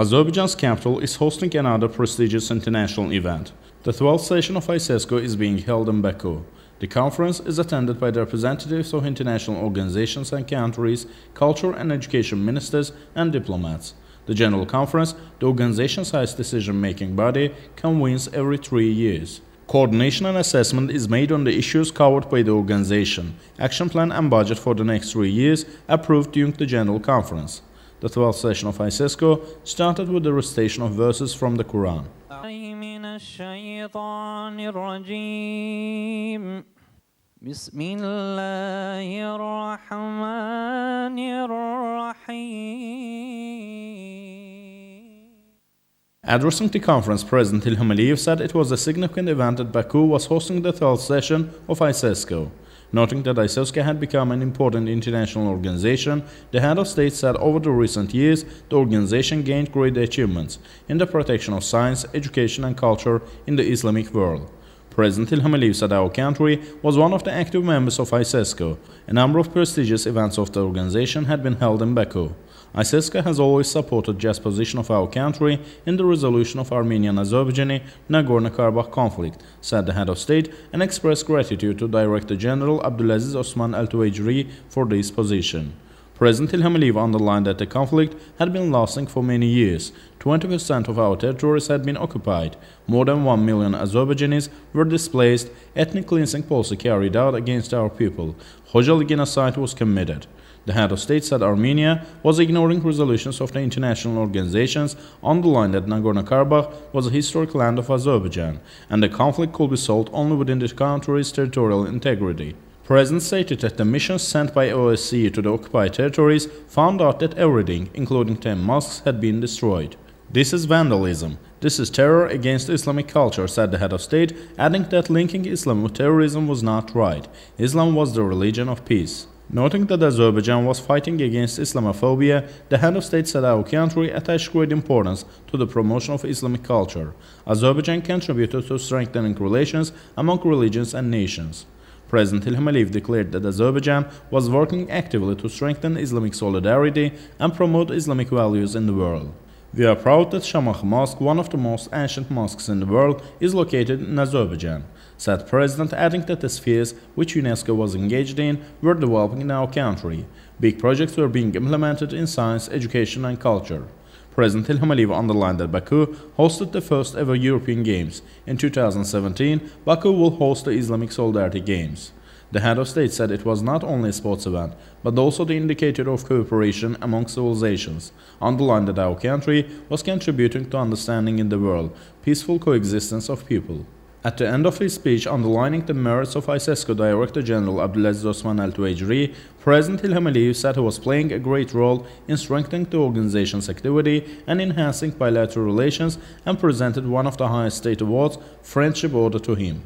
Azerbaijan's capital is hosting another prestigious international event. The 12th session of ISESCO is being held in Baku. The conference is attended by the representatives of international organizations and countries, culture and education ministers, and diplomats. The General Conference, the organization's highest decision-making body, convenes every 3 years. Coordination and assessment is made on the issues covered by the organization. Action plan and budget for the next 3 years approved during the General Conference. The 12th session of ISESCO started with the recitation of verses from the Qur'an. Addressing the conference, President Ilham Aliyev said it was a significant event that Baku was hosting the 12th session of ISESCO. Noting that ISESCO had become an important international organization, the head of state said over the recent years the organization gained great achievements in the protection of science, education and culture in the Islamic world. President Ilham Aliyev said our country was one of the active members of ISESCO. A number of prestigious events of the organization had been held in Baku. ISESCO has always supported the just position of our country in the resolution of Armenian-Azerbaijani Nagorno-Karabakh conflict, said the head of state, and expressed gratitude to Director General Abdulaziz Al-Twaijri for this position. President Ilham Aliyev underlined that the conflict had been lasting for many years. 20% of our territories had been occupied. More than 1 million Azerbaijanis were displaced. Ethnic cleansing policy carried out against our people. Khojaly genocide was committed. The head of state said Armenia was ignoring resolutions of the international organizations, underlined that Nagorno-Karabakh was a historic land of Azerbaijan, and the conflict could be solved only within the country's territorial integrity. The President stated that the missions sent by OSCE to the occupied territories found out that everything, including 10 mosques, had been destroyed. This is vandalism. This is terror against Islamic culture, said the head of state, adding that linking Islam with terrorism was not right. Islam was the religion of peace. Noting that Azerbaijan was fighting against Islamophobia, the head of state said our country attached great importance to the promotion of Islamic culture. Azerbaijan contributed to strengthening relations among religions and nations. President Ilham Aliyev declared that Azerbaijan was working actively to strengthen Islamic solidarity and promote Islamic values in the world. We are proud that Shamakh Mosque, one of the most ancient mosques in the world, is located in Azerbaijan, said President, adding that the spheres which UNESCO was engaged in were developing in our country. Big projects were being implemented in science, education and culture. President Ilham Aliyev underlined that Baku hosted the first ever European Games. In 2017, Baku will host the Islamic Solidarity Games. The head of state said it was not only a sports event, but also the indicator of cooperation among civilizations, underlined that our country was contributing to understanding in the world, peaceful coexistence of people. At the end of his speech underlining the merits of ISESCO, Director General Abdulaziz Al-Twaijri, President Ilham Aliyev said he was playing a great role in strengthening the organization's activity and enhancing bilateral relations, and presented one of the highest state awards, Friendship Order, to him.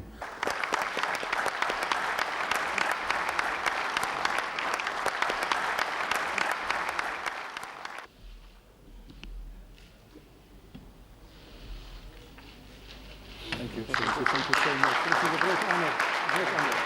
Thank you so much. This is a great honor. Great honor.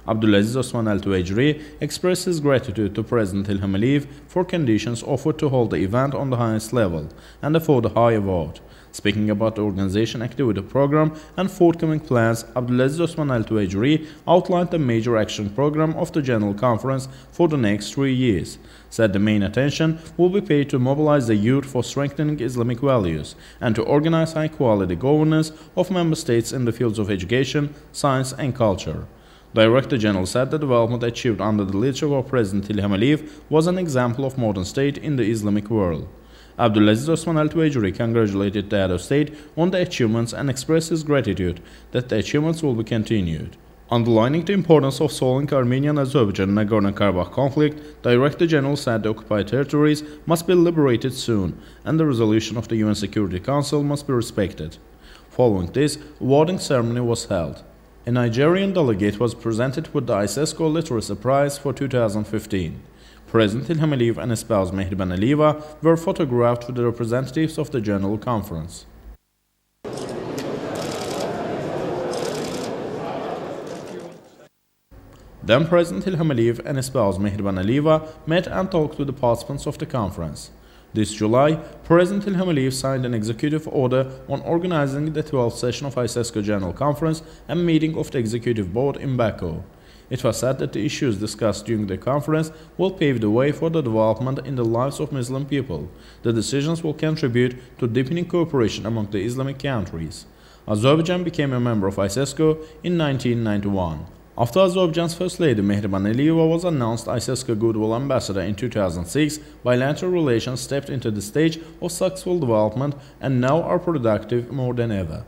Abdulaziz Al-Twaijri expressed his gratitude to President Ilham Aliyev for conditions offered to hold the event on the highest level and for the high award. Speaking about the organization activity program and forthcoming plans, Abdulaziz Al-Twaijri outlined the major action program of the General Conference for the next 3 years, said the main attention will be paid to mobilize the youth for strengthening Islamic values and to organize high-quality governance of member states in the fields of education, science and culture. Director General said the development achieved under the leadership of President Ilham Aliyev was an example of modern state in the Islamic world. Abdulaziz Al-Twaijri congratulated the head of state on the achievements and expressed his gratitude that the achievements will be continued. Underlining the importance of solving Armenian-Azerbaijan Nagorno-Karabakh conflict, Director General said the occupied territories must be liberated soon and the resolution of the UN Security Council must be respected. Following this, awarding ceremony was held. A Nigerian delegate was presented with the ISESCO Literacy Prize for 2015. President Ilham Aliyev and his spouse Mehriban Aliyeva were photographed with the representatives of the General Conference. Then President Ilham Aliyev and his spouse Mehriban Aliyeva met and talked with the participants of the conference. This July, President Ilham Aliyev signed an executive order on organizing the 12th session of ISESCO General Conference and meeting of the Executive Board in Baku. It was said that the issues discussed during the conference will pave the way for the development in the lives of Muslim people. The decisions will contribute to deepening cooperation among the Islamic countries. Azerbaijan became a member of ISESCO in 1991. After Azerbaijan's First Lady Mehriban Aliyeva was announced ISESCO Goodwill Ambassador in 2006, bilateral relations stepped into the stage of successful development and now are productive more than ever.